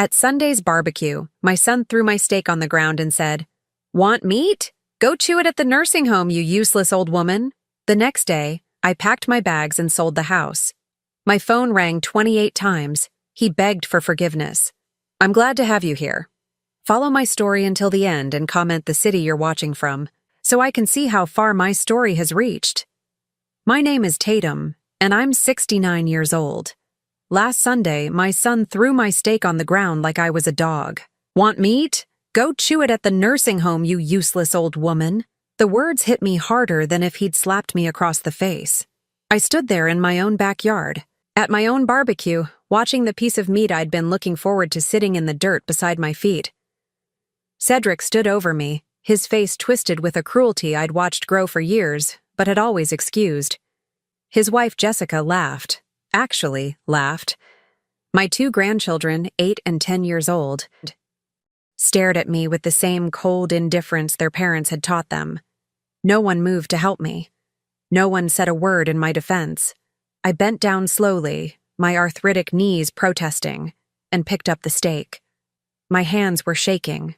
At Sunday's barbecue, my son threw my steak on the ground and said, "Want meat? Go chew it at the nursing home, you useless old woman." The next day, I packed my bags and sold the house. My phone rang 28 times. He begged for forgiveness. I'm glad to have you here. Follow my story until the end and comment the city you're watching from, so I can see how far my story has reached. My name is Tatum, and I'm 69 years old. Last Sunday, my son threw my steak on the ground like I was a dog. Want meat? Go chew it at the nursing home, you useless old woman. The words hit me harder than if he'd slapped me across the face. I stood there in my own backyard, at my own barbecue, watching the piece of meat I'd been looking forward to sitting in the dirt beside my feet. Cedric stood over me, his face twisted with a cruelty I'd watched grow for years, but had always excused. His wife Jessica laughed. Actually laughed. My 2 grandchildren, 8 and 10 years old, stared at me with the same cold indifference their parents had taught them. No one moved to help me. No one said a word in my defense. I bent down slowly, my arthritic knees protesting, and picked up the steak. My hands were shaking,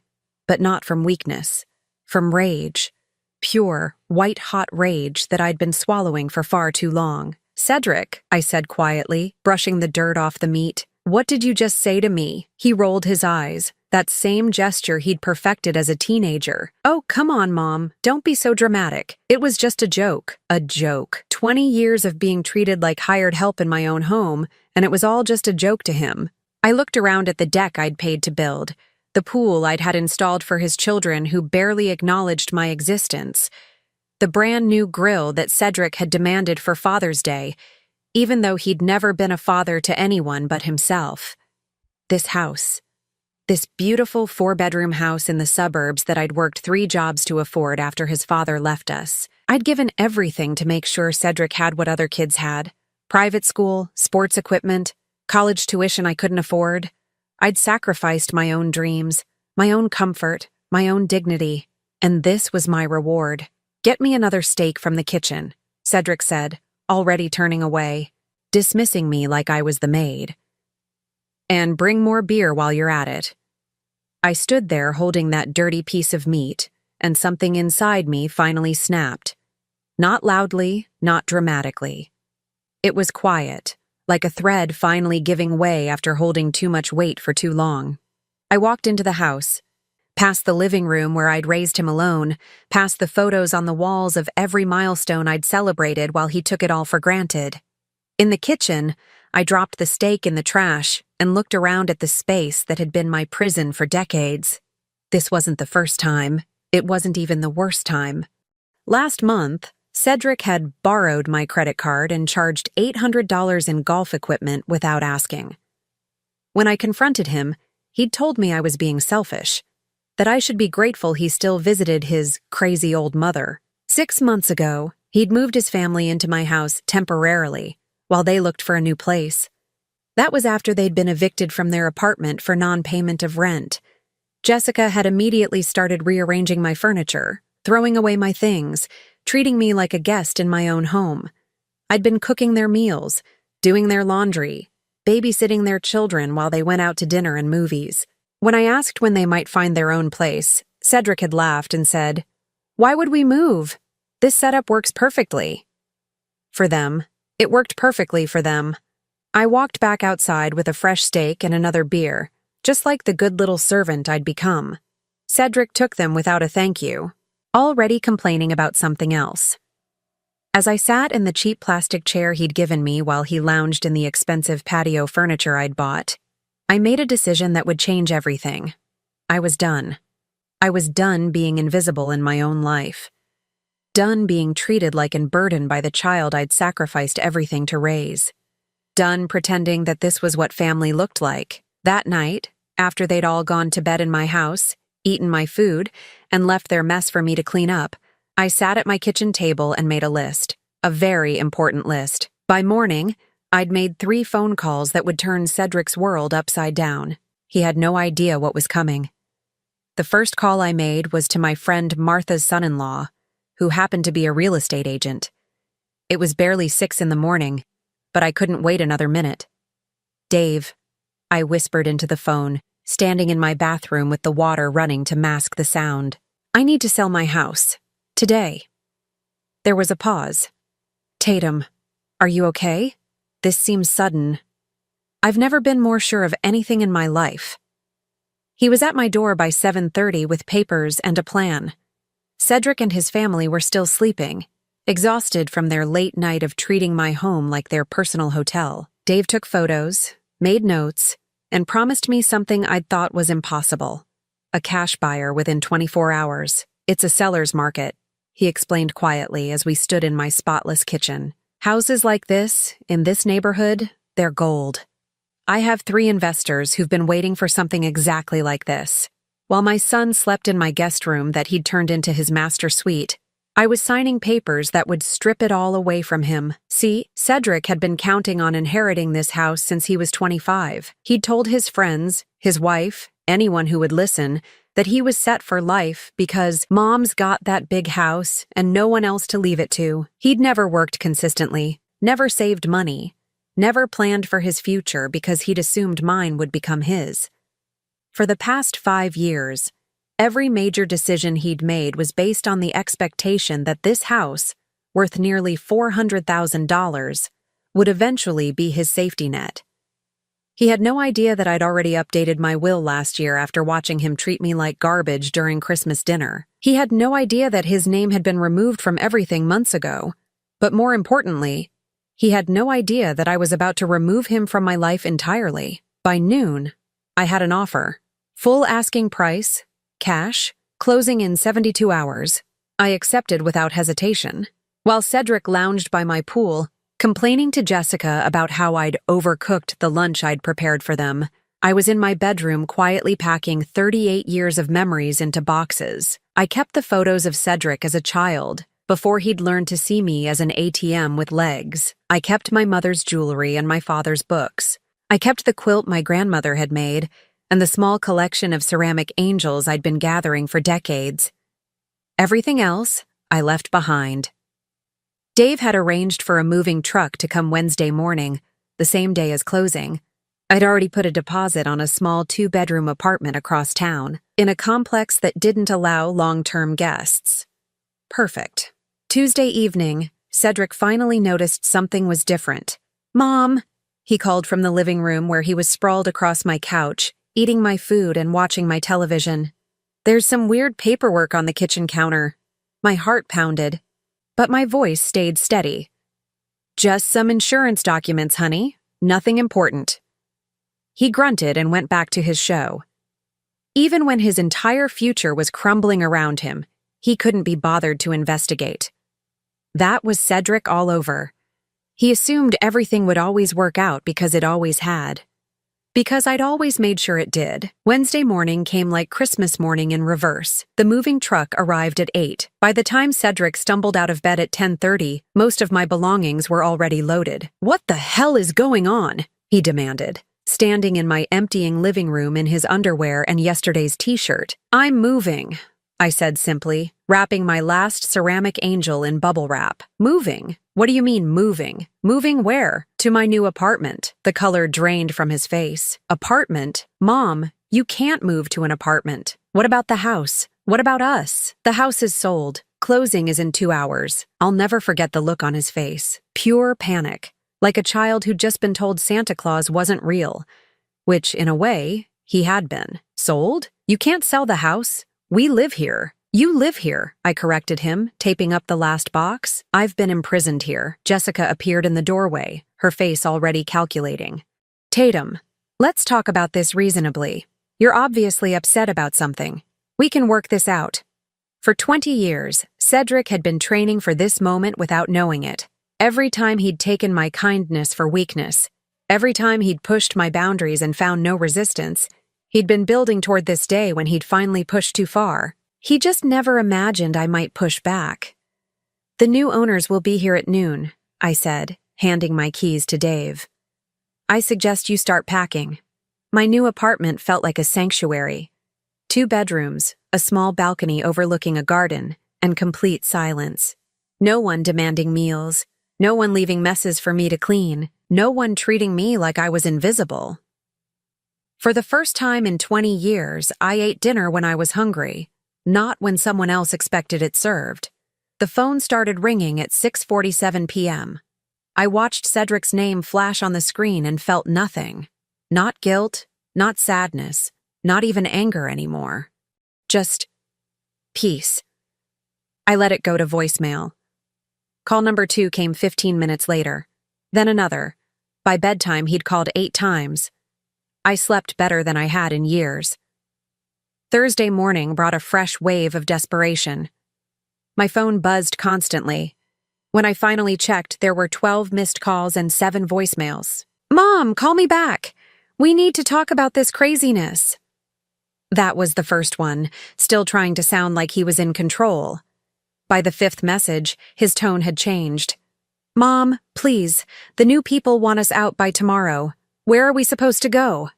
but not from weakness, from rage. Pure, white-hot rage that I'd been swallowing for far too long. "Cedric," I said quietly, brushing the dirt off the meat, "what did you just say to me?" He rolled his eyes, that same gesture he'd perfected as a teenager. "Oh, come on, Mom. Don't be so dramatic. It was just a joke." A joke. 20 years of being treated like hired help in my own home, and it was all just a joke to him. I looked around at the deck I'd paid to build, the pool I'd had installed for his children who barely acknowledged my existence, the brand new grill that Cedric had demanded for Father's Day, even though he'd never been a father to anyone but himself. This house. This beautiful 4-bedroom house in the suburbs that I'd worked 3 jobs to afford after his father left us. I'd given everything to make sure Cedric had what other kids had. Private school, sports equipment, college tuition I couldn't afford. I'd sacrificed my own dreams, my own comfort, my own dignity, and this was my reward. "Get me another steak from the kitchen," Cedric said, already turning away, dismissing me like I was the maid. "And bring more beer while you're at it." I stood there holding that dirty piece of meat, and something inside me finally snapped. Not loudly, not dramatically. It was quiet, like a thread finally giving way after holding too much weight for too long. I walked into the house, past the living room where I'd raised him alone, past the photos on the walls of every milestone I'd celebrated while he took it all for granted. In the kitchen, I dropped the steak in the trash and looked around at the space that had been my prison for decades. This wasn't the first time. It wasn't even the worst time. Last month, Cedric had borrowed my credit card and charged $800 in golf equipment without asking. When I confronted him, he'd told me I was being selfish, that I should be grateful he still visited his crazy old mother. 6 months ago, he'd moved his family into my house temporarily, while they looked for a new place. That was after they'd been evicted from their apartment for non-payment of rent. Jessica had immediately started rearranging my furniture, throwing away my things, treating me like a guest in my own home. I'd been cooking their meals, doing their laundry, babysitting their children while they went out to dinner and movies. When I asked when they might find their own place, Cedric had laughed and said, "Why would we move? This setup works perfectly." For them. It worked perfectly for them. I walked back outside with a fresh steak and another beer, just like the good little servant I'd become. Cedric took them without a thank you, already complaining about something else. As I sat in the cheap plastic chair he'd given me while he lounged in the expensive patio furniture I'd bought, I made a decision that would change everything. I was done. I was done being invisible in my own life. Done being treated like a burden by the child I'd sacrificed everything to raise. Done pretending that this was what family looked like. That night, after they'd all gone to bed in my house, eaten my food, and left their mess for me to clean up, I sat at my kitchen table and made a list. A very important list. By morning, I'd made 3 phone calls that would turn Cedric's world upside down. He had no idea what was coming. The first call I made was to my friend Martha's son-in-law, who happened to be a real estate agent. It was barely 6 in the morning, but I couldn't wait another minute. "Dave," I whispered into the phone, standing in my bathroom with the water running to mask the sound. I need to sell my house. Today. There was a pause. Tatum, are you okay? This seems sudden. I've never been more sure of anything in my life. He was at my door by 7:30 with papers and a plan. Cedric and his family were still sleeping, exhausted from their late night of treating my home like their personal hotel. Dave took photos, made notes, and promised me something I'd thought was impossible. A cash buyer within 24 hours. It's a seller's market, he explained quietly as we stood in my spotless kitchen. Houses like this, in this neighborhood, they're gold. I have 3 investors who've been waiting for something exactly like this. While my son slept in my guest room that he'd turned into his master suite, I was signing papers that would strip it all away from him. See, Cedric had been counting on inheriting this house since he was 25. He'd told his friends, his wife, anyone who would listen, that he was set for life because Mom's got that big house and no one else to leave it to. He'd never worked consistently, never saved money, never planned for his future because he'd assumed mine would become his. For the past 5 years, every major decision he'd made was based on the expectation that this house, worth nearly $400,000, would eventually be his safety net. He had no idea that I'd already updated my will last year after watching him treat me like garbage during Christmas dinner. He had no idea that his name had been removed from everything months ago. But more importantly, he had no idea that I was about to remove him from my life entirely. By noon, I had an offer. Full asking price, cash, closing in 72 hours. I accepted without hesitation. While Cedric lounged by my pool, complaining to Jessica about how I'd overcooked the lunch I'd prepared for them, I was in my bedroom quietly packing 38 years of memories into boxes. I kept the photos of Cedric as a child, before he'd learned to see me as an ATM with legs. I kept my mother's jewelry and my father's books. I kept the quilt my grandmother had made, and the small collection of ceramic angels I'd been gathering for decades. Everything else I left behind. Dave had arranged for a moving truck to come Wednesday morning, the same day as closing. I'd already put a deposit on a small 2-bedroom apartment across town, in a complex that didn't allow long-term guests. Perfect. Tuesday evening, Cedric finally noticed something was different. "Mom," he called from the living room where he was sprawled across my couch, eating my food and watching my television. "There's some weird paperwork on the kitchen counter." My heart pounded, but my voice stayed steady. "Just some insurance documents, honey. Nothing important." He grunted and went back to his show. Even when his entire future was crumbling around him, he couldn't be bothered to investigate. That was Cedric all over. He assumed everything would always work out because it always had. Because I'd always made sure it did. Wednesday morning came like Christmas morning in reverse. The moving truck arrived at 8. By the time Cedric stumbled out of bed at 10:30, most of my belongings were already loaded. "What the hell is going on?" he demanded, standing in my emptying living room in his underwear and yesterday's t-shirt. "I'm moving," I said simply, wrapping my last ceramic angel in bubble wrap. "Moving? What do you mean moving? Moving where?" "To my new apartment." The color drained from his face. "Apartment? Mom, you can't move to an apartment. What about the house? What about us?" "The house is sold. Closing is in 2 hours." I'll never forget the look on his face. Pure panic. Like a child who'd just been told Santa Claus wasn't real. Which, in a way, he had been. "Sold? You can't sell the house. We live here." "You live here," I corrected him, taping up the last box. "I've been imprisoned here." Jessica appeared in the doorway, her face already calculating. "Tatum, let's talk about this reasonably. You're obviously upset about something. We can work this out." For 20 years, Cedric had been training for this moment without knowing it. Every time he'd taken my kindness for weakness, every time he'd pushed my boundaries and found no resistance, he'd been building toward this day when he'd finally pushed too far. He just never imagined I might push back. "The new owners will be here at noon," I said, handing my keys to Dave. "I suggest you start packing." My new apartment felt like a sanctuary. 2 bedrooms, a small balcony overlooking a garden, and complete silence. No one demanding meals, no one leaving messes for me to clean, no one treating me like I was invisible. For the first time in 20 years, I ate dinner when I was hungry, not when someone else expected it served. The phone started ringing at 6:47 p.m. I watched Cedric's name flash on the screen and felt nothing. Not guilt, not sadness, not even anger anymore. Just peace. I let it go to voicemail. Call number 2 came 15 minutes later. Then another. By bedtime, he'd called 8 times. I slept better than I had in years. Thursday morning brought a fresh wave of desperation. My phone buzzed constantly. When I finally checked, there were 12 missed calls and 7 voicemails. "Mom, call me back. We need to talk about this craziness." That was the first one, still trying to sound like he was in control. By the 5th message, his tone had changed. "Mom, please, the new people want us out by tomorrow. Where are we supposed to go?"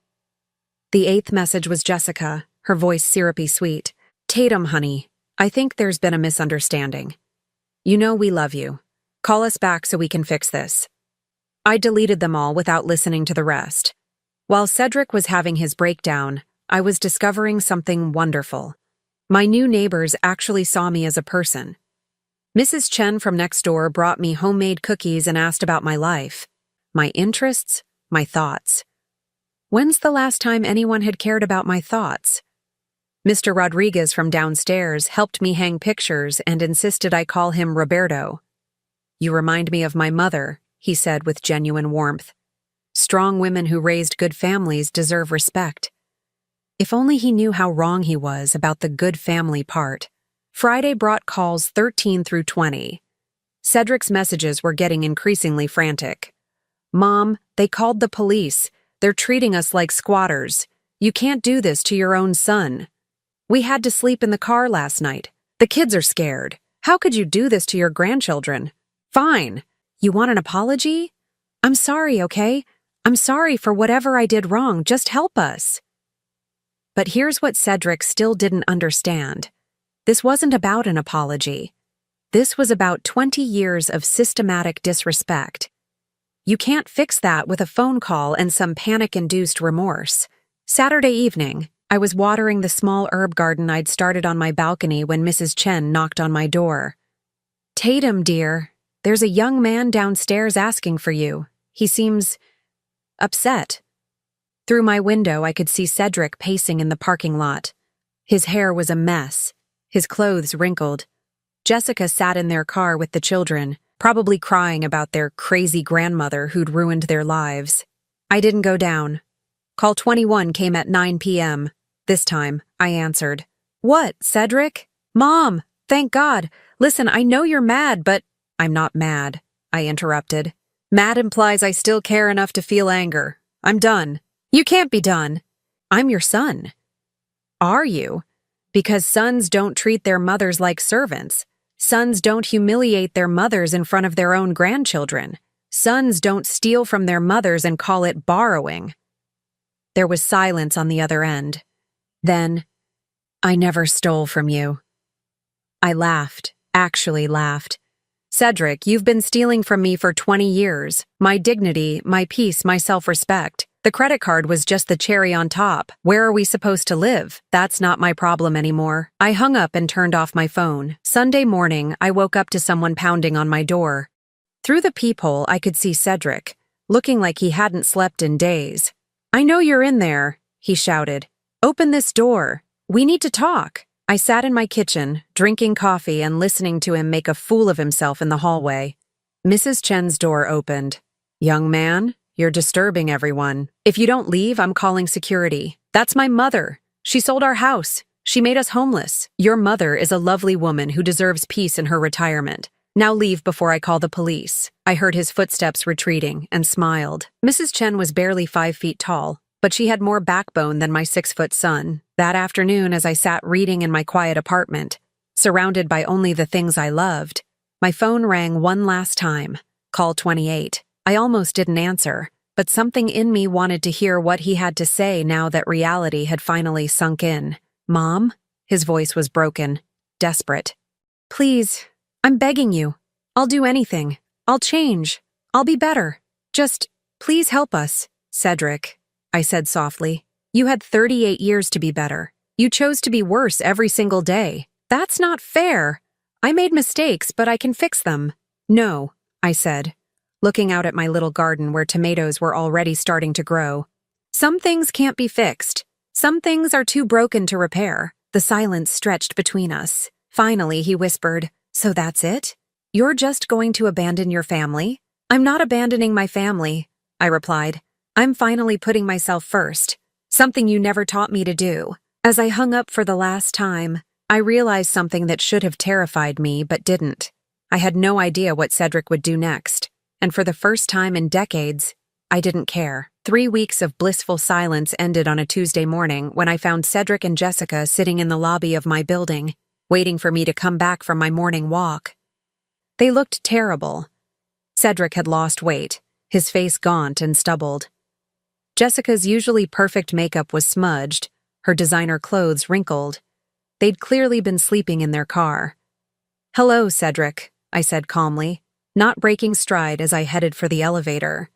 The 8th message was Jessica, her voice syrupy sweet. "Tatum, honey, I think there's been a misunderstanding. You know we love you. Call us back so we can fix this." I deleted them all without listening to the rest. While Cedric was having his breakdown, I was discovering something wonderful. My new neighbors actually saw me as a person. Mrs. Chen from next door brought me homemade cookies and asked about my life, my interests, my thoughts. When's the last time anyone had cared about my thoughts? Mr. Rodriguez from downstairs helped me hang pictures and insisted I call him Roberto. "You remind me of my mother," he said with genuine warmth. "Strong women who raised good families deserve respect." If only he knew how wrong he was about the good family part. Friday brought calls 13 through 20. Cedric's messages were getting increasingly frantic. "Mom, they called the police. They're treating us like squatters. You can't do this to your own son. We had to sleep in the car last night. The kids are scared. How could you do this to your grandchildren? Fine. You want an apology? I'm sorry, okay? I'm sorry for whatever I did wrong. Just help us." But here's what Cedric still didn't understand. This wasn't about an apology. This was about 20 years of systematic disrespect. You can't fix that with a phone call and some panic-induced remorse. Saturday evening, I was watering the small herb garden I'd started on my balcony when Mrs. Chen knocked on my door. "Tatum, dear, there's a young man downstairs asking for you. He seems upset." Through my window, I could see Cedric pacing in the parking lot. His hair was a mess, his clothes wrinkled. Jessica sat in their car with the children, probably crying about their crazy grandmother who'd ruined their lives. I didn't go down. Call 21 came at 9 p.m. This time, I answered. "What, Cedric?" "Mom, thank God. Listen, I know you're mad, but—" "I'm not mad," I interrupted. "Mad implies I still care enough to feel anger. I'm done." "You can't be done. I'm your son." "Are you? Because sons don't treat their mothers like servants. Sons don't humiliate their mothers in front of their own grandchildren. Sons don't steal from their mothers and call it borrowing." There was silence on the other end. Then, "I never stole from you." I laughed, actually laughed. "Cedric, you've been stealing from me for 20 years. My dignity, my peace, my self-respect. The credit card was just the cherry on top. Where are we supposed to live? That's not my problem anymore." I hung up and turned off my phone. Sunday morning, I woke up to someone pounding on my door. Through the peephole, I could see Cedric, looking like he hadn't slept in days. "I know you're in there," he shouted. "Open this door. We need to talk." I sat in my kitchen, drinking coffee and listening to him make a fool of himself in the hallway. Mrs. Chen's door opened. "Young man, you're disturbing everyone. If you don't leave, I'm calling security. That's my mother. She sold our house. She made us homeless. Your mother is a lovely woman who deserves peace in her retirement. Now leave before I call the police." I heard his footsteps retreating and smiled. Mrs. Chen was barely 5 feet tall, but she had more backbone than my 6-foot son. That afternoon, as I sat reading in my quiet apartment, surrounded by only the things I loved, my phone rang one last time. Call 28. I almost didn't answer, but something in me wanted to hear what he had to say now that reality had finally sunk in. "Mom?" His voice was broken, desperate. "Please, I'm begging you. I'll do anything. I'll change. I'll be better. Just, please help us." "Cedric," I said softly. You had 38 years to be better. You chose to be worse every single day. That's not fair. I made mistakes, but I can fix them. No, I said, looking out at my little garden where tomatoes were already starting to grow. Some things can't be fixed. Some things are too broken to repair. The silence stretched between us. Finally, he whispered, "So that's it? You're just going to abandon your family?" "I'm not abandoning my family," I replied. "I'm finally putting myself first, something you never taught me to do." As I hung up for the last time, I realized something that should have terrified me but didn't. I had no idea what Cedric would do next, and for the first time in decades, I didn't care. 3 weeks of blissful silence ended on a Tuesday morning when I found Cedric and Jessica sitting in the lobby of my building, waiting for me to come back from my morning walk. They looked terrible. Cedric had lost weight, his face gaunt and stubbled. Jessica's usually perfect makeup was smudged, her designer clothes wrinkled. They'd clearly been sleeping in their car. "Hello, Cedric," I said calmly, not breaking stride as I headed for the elevator.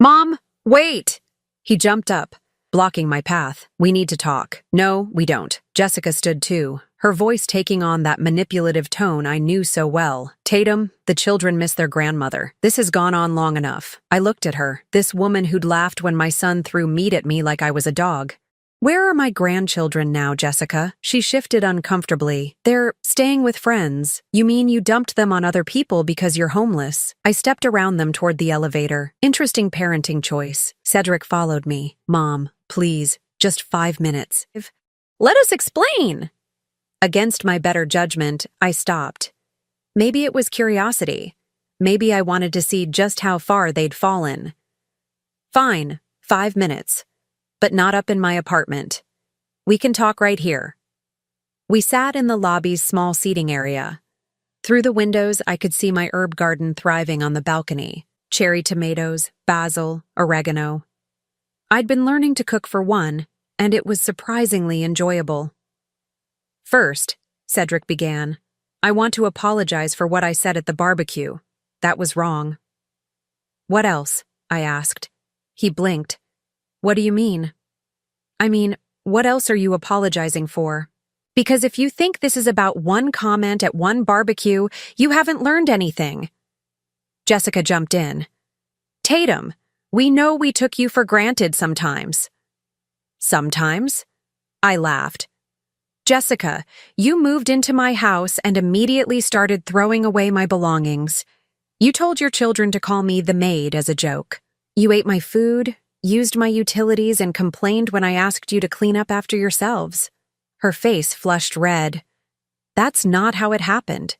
"Mom, wait!" He jumped up, blocking my path. "We need to talk." "No, we don't." Jessica stood too, her voice taking on that manipulative tone I knew so well. "Tatum, the children miss their grandmother. This has gone on long enough." I looked at her, this woman who'd laughed when my son threw meat at me like I was a dog. "Where are my grandchildren now, Jessica?" She shifted uncomfortably. "They're staying with friends." "You mean you dumped them on other people because you're homeless?" I stepped around them toward the elevator. Interesting parenting choice. Cedric followed me. "Mom, please, just 5 minutes." "Let us explain." Against my better judgment, I stopped. Maybe it was curiosity. Maybe I wanted to see just how far they'd fallen. "Fine, 5 minutes. But not up in my apartment. We can talk right here." We sat in the lobby's small seating area. Through the windows, I could see my herb garden thriving on the balcony. Cherry tomatoes, basil, oregano. I'd been learning to cook for one, and it was surprisingly enjoyable. "First," Cedric began, "I want to apologize for what I said at the barbecue. That was wrong." "What else?" I asked. He blinked. "What do you mean?" "I mean, what else are you apologizing for? Because if you think this is about one comment at one barbecue, you haven't learned anything." Jessica jumped in. "Tatum, we know we took you for granted sometimes." "Sometimes?" I laughed. "Jessica, you moved into my house and immediately started throwing away my belongings. You told your children to call me the maid as a joke. You ate my food, used my utilities, and complained when I asked you to clean up after yourselves." Her face flushed red. "That's not how it happened.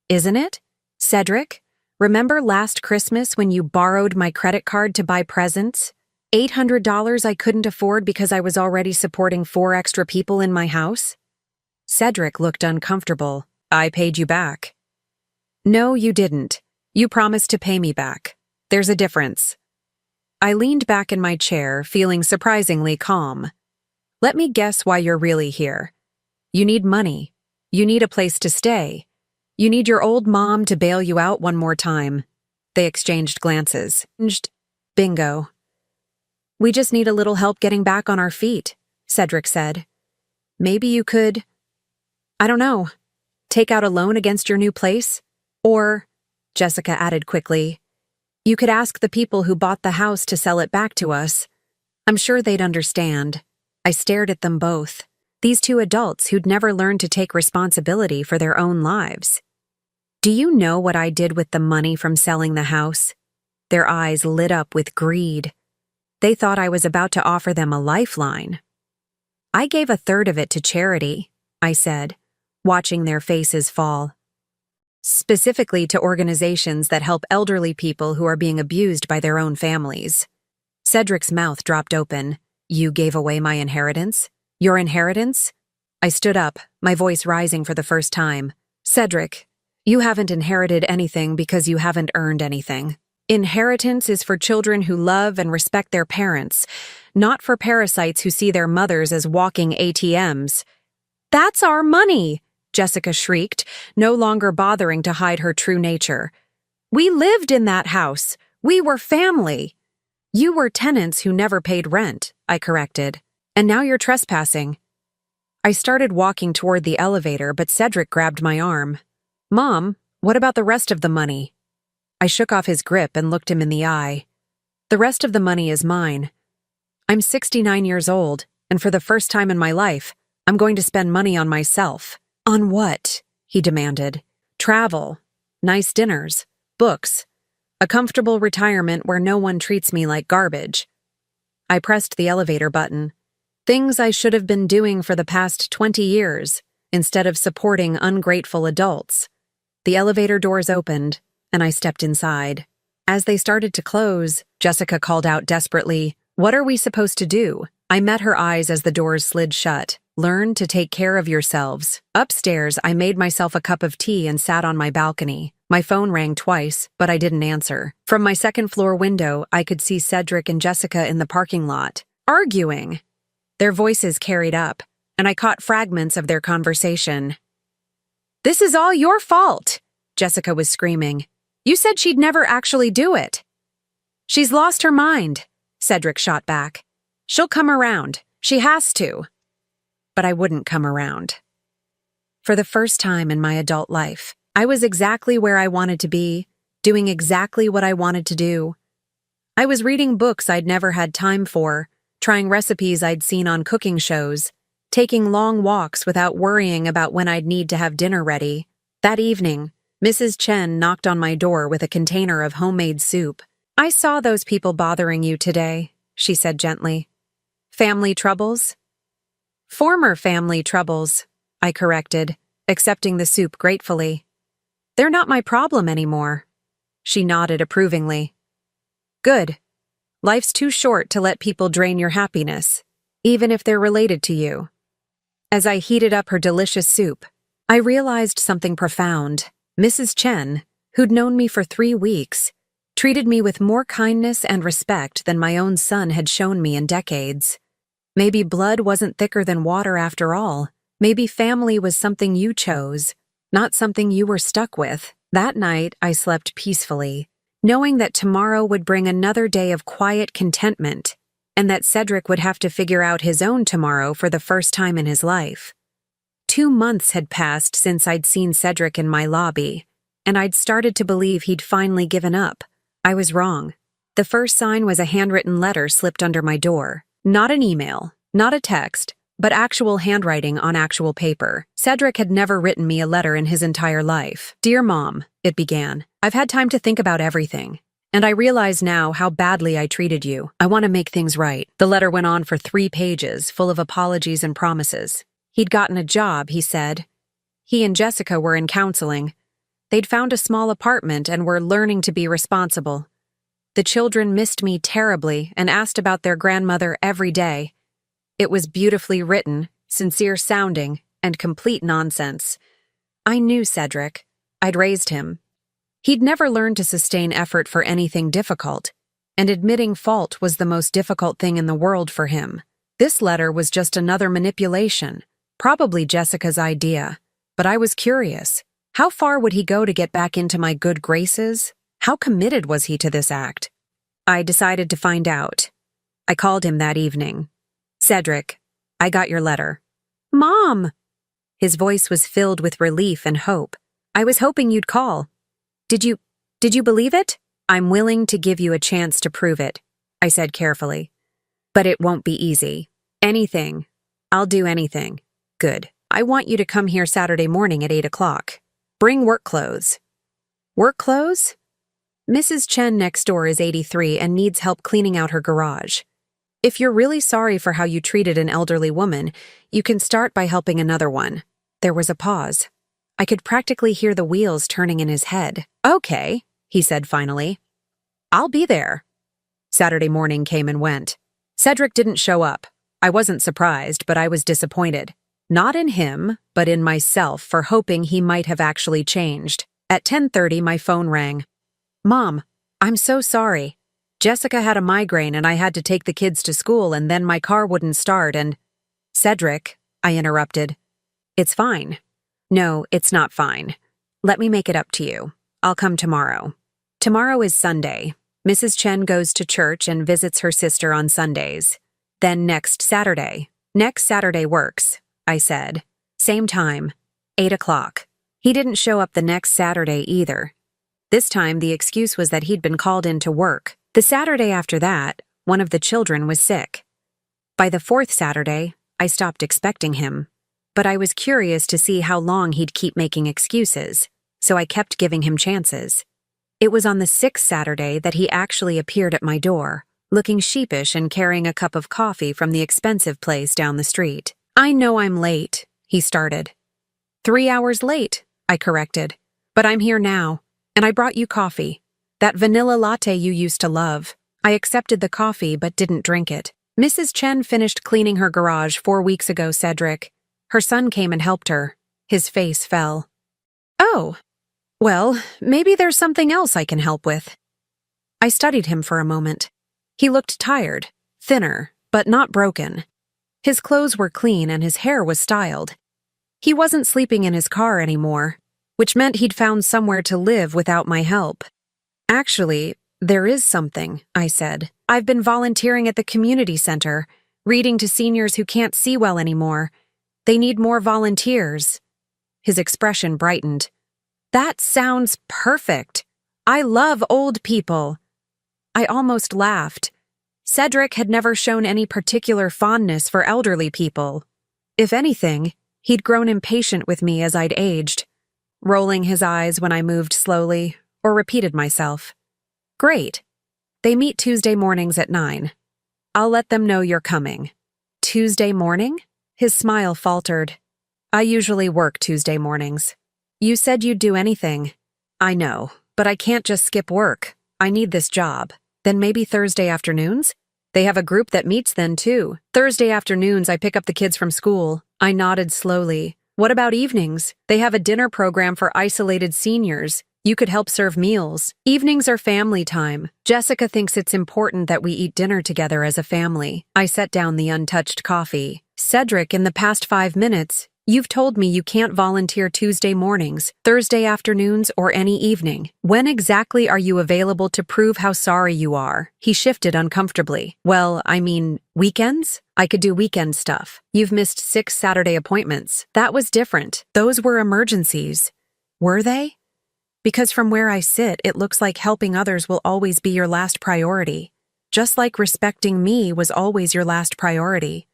Isn't it? Cedric, remember last Christmas when you borrowed my credit card to buy presents? $800 I couldn't afford because I was already supporting 4 extra people in my house?" Cedric looked uncomfortable. "I paid you back." "No, you didn't. You promised to pay me back. There's a difference." I leaned back in my chair, feeling surprisingly calm. "Let me guess why you're really here. You need money. You need a place to stay. You need your old mom to bail you out one more time." They exchanged glances. "Bingo. We just need a little help getting back on our feet," Cedric said. "Maybe you could, I don't know, take out a loan against your new place? Or," Jessica added quickly, "you could ask the people who bought the house to sell it back to us. I'm sure they'd understand." I stared at them both, these two adults who'd never learned to take responsibility for their own lives. "Do you know what I did with the money from selling the house?" Their eyes lit up with greed. They thought I was about to offer them a lifeline. "I gave 1/3 of it to charity," I said, watching their faces fall. "Specifically to organizations that help elderly people who are being abused by their own families." Cedric's mouth dropped open. "You gave away my inheritance? Your inheritance?" I stood up, my voice rising for the first time. "Cedric, you haven't inherited anything because you haven't earned anything. Inheritance is for children who love and respect their parents, not for parasites who see their mothers as walking ATMs." "That's our money!" Jessica shrieked, no longer bothering to hide her true nature. "We lived in that house. We were family." "You were tenants who never paid rent," I corrected. And now you're trespassing. I started walking toward the elevator, but Cedric grabbed my arm. Mom, what about the rest of the money? I shook off his grip and looked him in the eye. The rest of the money is mine. I'm 69 years old, and for the first time in my life, I'm going to spend money on myself. On what? He demanded. Travel, nice dinners, books, a comfortable retirement where no one treats me like garbage. I pressed the elevator button. Things I should have been doing for the past 20 years, instead of supporting ungrateful adults. The elevator doors opened, and I stepped inside. As they started to close, Jessica called out desperately, "What are we supposed to do?" I met her eyes as the doors slid shut. Learn to take care of yourselves. Upstairs, I made myself a cup of tea and sat on my balcony. My phone rang twice, but I didn't answer. From my second-floor window, I could see Cedric and Jessica in the parking lot, arguing. Their voices carried up, and I caught fragments of their conversation. "This is all your fault," Jessica was screaming. "You said she'd never actually do it." "She's lost her mind," Cedric shot back. "She'll come around. She has to." But I wouldn't come around. For the first time in my adult life, I was exactly where I wanted to be, doing exactly what I wanted to do. I was reading books I'd never had time for, trying recipes I'd seen on cooking shows, taking long walks without worrying about when I'd need to have dinner ready. That evening, Mrs. Chen knocked on my door with a container of homemade soup. "I saw those people bothering you today," she said gently. "Family troubles?" "Former family troubles," I corrected, accepting the soup gratefully. "They're not my problem anymore." She nodded approvingly. "Good. Life's too short to let people drain your happiness, even if they're related to you." As I heated up her delicious soup, I realized something profound. Mrs. Chen, who'd known me for 3 weeks, treated me with more kindness and respect than my own son had shown me in decades. Maybe blood wasn't thicker than water after all. Maybe family was something you chose, not something you were stuck with. That night, I slept peacefully, knowing that tomorrow would bring another day of quiet contentment, and that Cedric would have to figure out his own tomorrow for the first time in his life. 2 months had passed since I'd seen Cedric in my lobby, and I'd started to believe he'd finally given up. I was wrong. The first sign was a handwritten letter slipped under my door. Not an email, not a text, but actual handwriting on actual paper. Cedric had never written me a letter in his entire life. "Dear Mom," it began, "I've had time to think about everything, and I realize now how badly I treated you. I want to make things right." The letter went on for 3 pages, full of apologies and promises. He'd gotten a job, he said. He and Jessica were in counseling. They'd found a small apartment and were learning to be responsible. The children missed me terribly and asked about their grandmother every day. It was beautifully written, sincere sounding, and complete nonsense. I knew Cedric. I'd raised him. He'd never learned to sustain effort for anything difficult, and admitting fault was the most difficult thing in the world for him. This letter was just another manipulation, probably Jessica's idea, but I was curious. How far would he go to get back into my good graces? How committed was he to this act? I decided to find out. I called him that evening. "Cedric, I got your letter." "Mom!" His voice was filled with relief and hope. "I was hoping you'd call. Did you believe it?" "I'm willing to give you a chance to prove it," I said carefully. "But it won't be easy. Anything. I'll do anything." "Good. I want you to come here Saturday morning at 8 o'clock. Bring work clothes." "Work clothes?" "Mrs. Chen next door is 83 and needs help cleaning out her garage. If you're really sorry for how you treated an elderly woman, you can start by helping another one." There was a pause. I could practically hear the wheels turning in his head. "Okay," he said finally. "I'll be there." Saturday morning came and went. Cedric didn't show up. I wasn't surprised, but I was disappointed. Not in him, but in myself for hoping he might have actually changed. At 10:30, my phone rang. "Mom, I'm so sorry. Jessica had a migraine and I had to take the kids to school and then my car wouldn't start and—" "Cedric," I interrupted. "It's fine." "No, it's not fine. Let me make it up to you. I'll come tomorrow." Tomorrow is Sunday. Mrs. Chen goes to church and visits her sister on Sundays. Then next Saturday. Next Saturday works, I said. Same time, 8 o'clock. He didn't show up the next Saturday either. This time, the excuse was that he'd been called in to work. The Saturday after that, one of the children was sick. By the fourth Saturday, I stopped expecting him. But I was curious to see how long he'd keep making excuses, so I kept giving him chances. It was on the sixth Saturday that he actually appeared at my door, looking sheepish and carrying a cup of coffee from the expensive place down the street. "I know I'm late," he started. 3 hours late, I corrected. "But I'm here now, and I brought you coffee. That vanilla latte you used to love." I accepted the coffee but didn't drink it. "Mrs. Chen finished cleaning her garage 4 weeks ago, Cedric. Her son came and helped her." His face fell. "Oh, well, maybe there's something else I can help with." I studied him for a moment. He looked tired, thinner, but not broken. His clothes were clean and his hair was styled. He wasn't sleeping in his car anymore, which meant he'd found somewhere to live without my help. "Actually, there is something," I said. "I've been volunteering at the community center, reading to seniors who can't see well anymore. They need more volunteers." His expression brightened. "That sounds perfect. I love old people." I almost laughed. Cedric had never shown any particular fondness for elderly people. If anything, he'd grown impatient with me as I'd aged, rolling his eyes when I moved slowly or repeated myself. "Great. They meet Tuesday mornings at 9. I'll let them know you're coming." "Tuesday morning?" His smile faltered. "I usually work Tuesday mornings." "You said you'd do anything." "I know, but I can't just skip work. I need this job." "Then maybe Thursday afternoons?" "They have a group that meets then, too. Thursday afternoons I pick up the kids from school." I nodded slowly. "What about evenings?" "They have a dinner program for isolated seniors. You could help serve meals." "Evenings are family time. Jessica thinks it's important that we eat dinner together as a family." I set down the untouched coffee. "Cedric, in the past 5 minutes, you've told me you can't volunteer Tuesday mornings, Thursday afternoons, or any evening. When exactly are you available to prove how sorry you are?" He shifted uncomfortably. "Well, I mean, weekends? I could do weekend stuff. You've missed 6 Saturday appointments. That was different. Those were emergencies." "Were they?" "Because from where I sit, it looks like helping others will always be your last priority. Just like respecting me was always your last priority."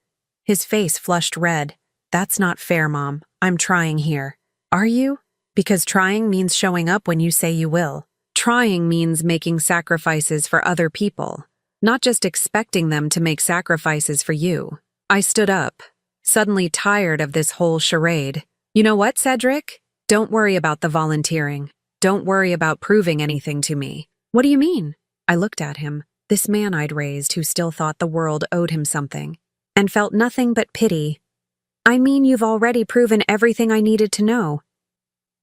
His face flushed red. "That's not fair, Mom. I'm trying here." "Are you?" "Because trying means showing up when you say you will. Trying means making sacrifices for other people, not just expecting them to make sacrifices for you." I stood up, suddenly tired of this whole charade. "You know what, Cedric? Don't worry about the volunteering. Don't worry about proving anything to me." "What do you mean?" I looked at him, this man I'd raised who still thought the world owed him something, and felt nothing but pity. "I mean, you've already proven everything I needed to know."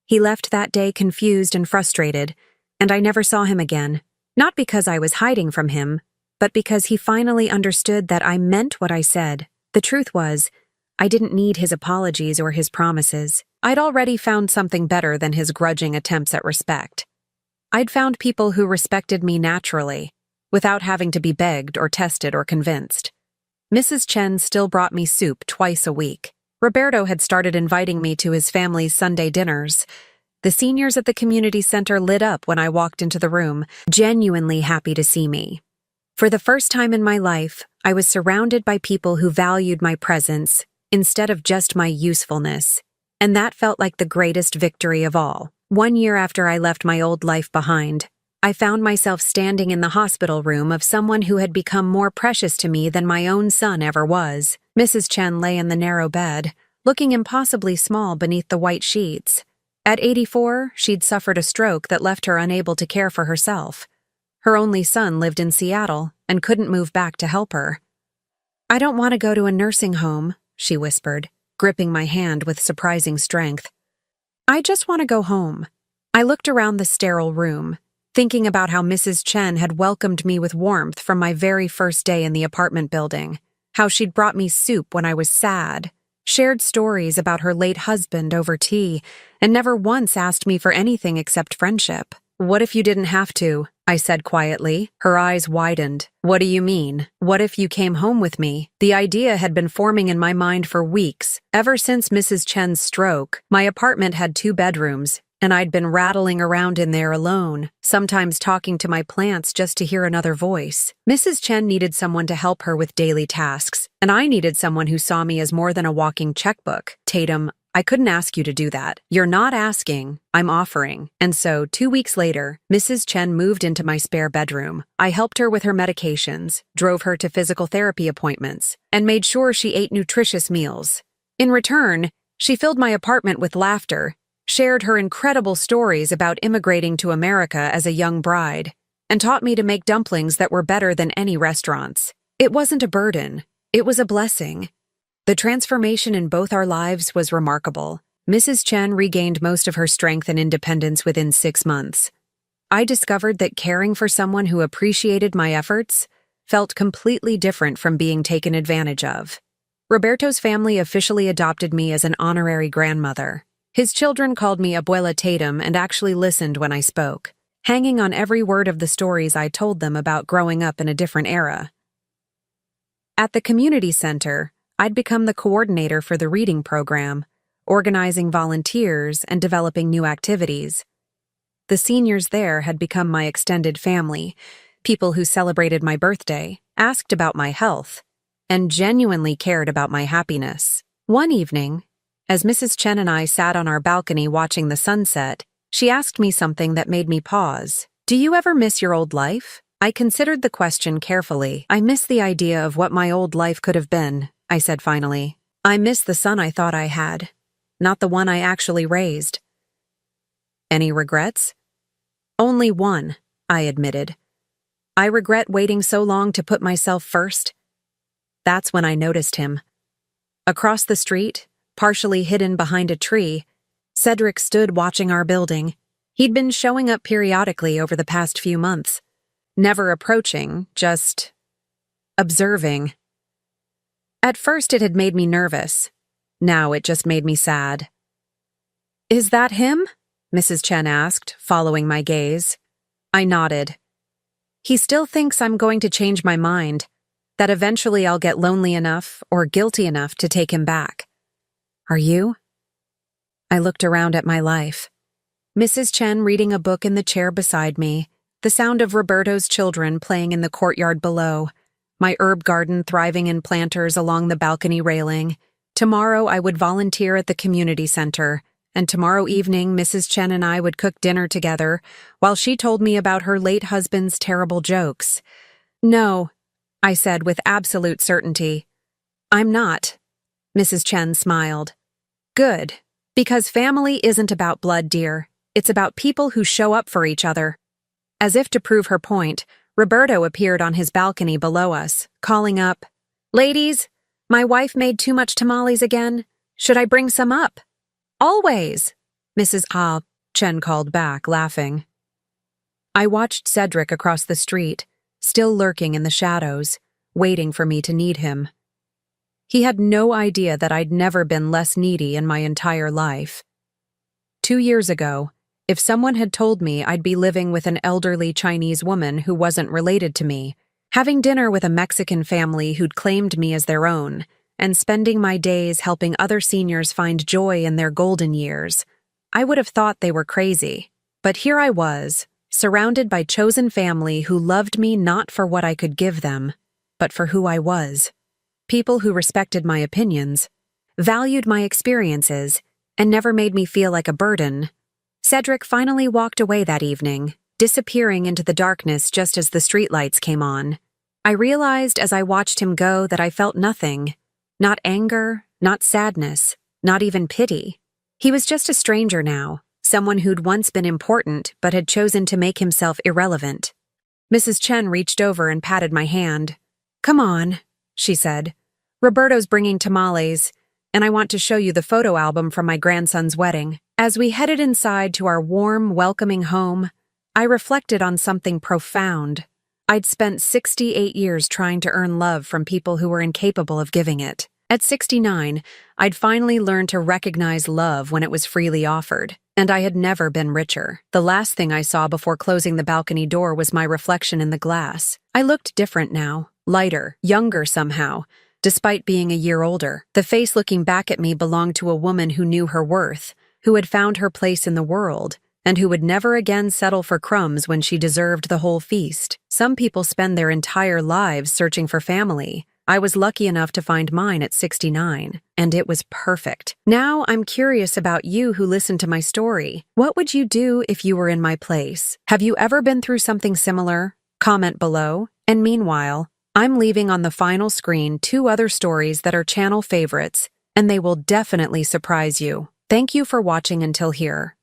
He left that day confused and frustrated, and I never saw him again. Not because I was hiding from him, but because he finally understood that I meant what I said. The truth was, I didn't need his apologies or his promises. I'd already found something better than his grudging attempts at respect. I'd found people who respected me naturally, without having to be begged or tested or convinced. Mrs. Chen still brought me soup twice a week. Roberto had started inviting me to his family's Sunday dinners. The seniors at the community center lit up when I walked into the room, genuinely happy to see me. For the first time in my life, I was surrounded by people who valued my presence instead of just my usefulness, and that felt like the greatest victory of all. 1 year after I left my old life behind, I found myself standing in the hospital room of someone who had become more precious to me than my own son ever was. Mrs. Chen lay in the narrow bed, looking impossibly small beneath the white sheets. At 84, she'd suffered a stroke that left her unable to care for herself. Her only son lived in Seattle and couldn't move back to help her. "I don't want to go to a nursing home," she whispered, gripping my hand with surprising strength. "I just want to go home." I looked around the sterile room, thinking about how Mrs. Chen had welcomed me with warmth from my very first day in the apartment building, how she'd brought me soup when I was sad, shared stories about her late husband over tea, and never once asked me for anything except friendship. What if you didn't have to? I said quietly. Her eyes widened. What do you mean? What if you came home with me? The idea had been forming in my mind for weeks. Ever since Mrs. Chen's stroke, my apartment had 2 bedrooms, and I'd been rattling around in there alone, sometimes talking to my plants just to hear another voice. Mrs. Chen needed someone to help her with daily tasks, and I needed someone who saw me as more than a walking checkbook. Tatum, I couldn't ask you to do that. You're not asking, I'm offering. And so, 2 weeks later, Mrs. Chen moved into my spare bedroom. I helped her with her medications, drove her to physical therapy appointments, and made sure she ate nutritious meals. In return, she filled my apartment with laughter, shared her incredible stories about immigrating to America as a young bride, and taught me to make dumplings that were better than any restaurants. It wasn't a burden, it was a blessing. The transformation in both our lives was remarkable. Mrs. Chen regained most of her strength and independence within 6 months. I discovered that caring for someone who appreciated my efforts felt completely different from being taken advantage of. Roberto's family officially adopted me as an honorary grandmother. His children called me Abuela Tatum and actually listened when I spoke, hanging on every word of the stories I told them about growing up in a different era. At the community center, I'd become the coordinator for the reading program, organizing volunteers and developing new activities. The seniors there had become my extended family, people who celebrated my birthday, asked about my health, and genuinely cared about my happiness. One evening, as Mrs. Chen and I sat on our balcony watching the sunset, she asked me something that made me pause. Do you ever miss your old life? I considered the question carefully. I miss the idea of what my old life could have been, I said finally. I miss the son I thought I had, not the one I actually raised. Any regrets? Only one, I admitted. I regret waiting so long to put myself first. That's when I noticed him. Across the street, partially hidden behind a tree, Cedric stood watching our building. He'd been showing up periodically over the past few months, never approaching, just observing. At first it had made me nervous. Now it just made me sad. Is that him? Mrs. Chen asked, following my gaze. I nodded. He still thinks I'm going to change my mind, that eventually I'll get lonely enough or guilty enough to take him back. Are you? I looked around at my life. Mrs. Chen reading a book in the chair beside me, the sound of Roberto's children playing in the courtyard below, my herb garden thriving in planters along the balcony railing. Tomorrow I would volunteer at the community center, and tomorrow evening Mrs. Chen and I would cook dinner together while she told me about her late husband's terrible jokes. No, I said with absolute certainty. I'm not. Mrs. Chen smiled. Good, because family isn't about blood, dear. It's about people who show up for each other. As if to prove her point, Roberto appeared on his balcony below us, calling up, Ladies, my wife made too much tamales again. Should I bring some up? Always, Mrs. Chen called back, laughing. I watched Cedric across the street, still lurking in the shadows, waiting for me to need him. He had no idea that I'd never been less needy in my entire life. 2 years ago, if someone had told me I'd be living with an elderly Chinese woman who wasn't related to me, having dinner with a Mexican family who'd claimed me as their own, and spending my days helping other seniors find joy in their golden years, I would have thought they were crazy. But here I was, surrounded by chosen family who loved me not for what I could give them, but for who I was. People who respected my opinions, valued my experiences, and never made me feel like a burden. Cedric finally walked away that evening, disappearing into the darkness just as the streetlights came on. I realized as I watched him go that I felt nothing. Not anger, not sadness, not even pity. He was just a stranger now, someone who'd once been important but had chosen to make himself irrelevant. Mrs. Chen reached over and patted my hand. Come on, she said. Roberto's bringing tamales, and I want to show you the photo album from my grandson's wedding. As we headed inside to our warm, welcoming home, I reflected on something profound. I'd spent 68 years trying to earn love from people who were incapable of giving it. At 69, I'd finally learned to recognize love when it was freely offered, and I had never been richer. The last thing I saw before closing the balcony door was my reflection in the glass. I looked different now, lighter, younger somehow, despite being a year older. The face looking back at me belonged to a woman who knew her worth, who had found her place in the world, and who would never again settle for crumbs when she deserved the whole feast. Some people spend their entire lives searching for family. I was lucky enough to find mine at 69, and it was perfect. Now I'm curious about you who listened to my story. What would you do if you were in my place? Have you ever been through something similar? Comment below. And meanwhile, I'm leaving on the final screen 2 other stories that are channel favorites, and they will definitely surprise you. Thank you for watching until here.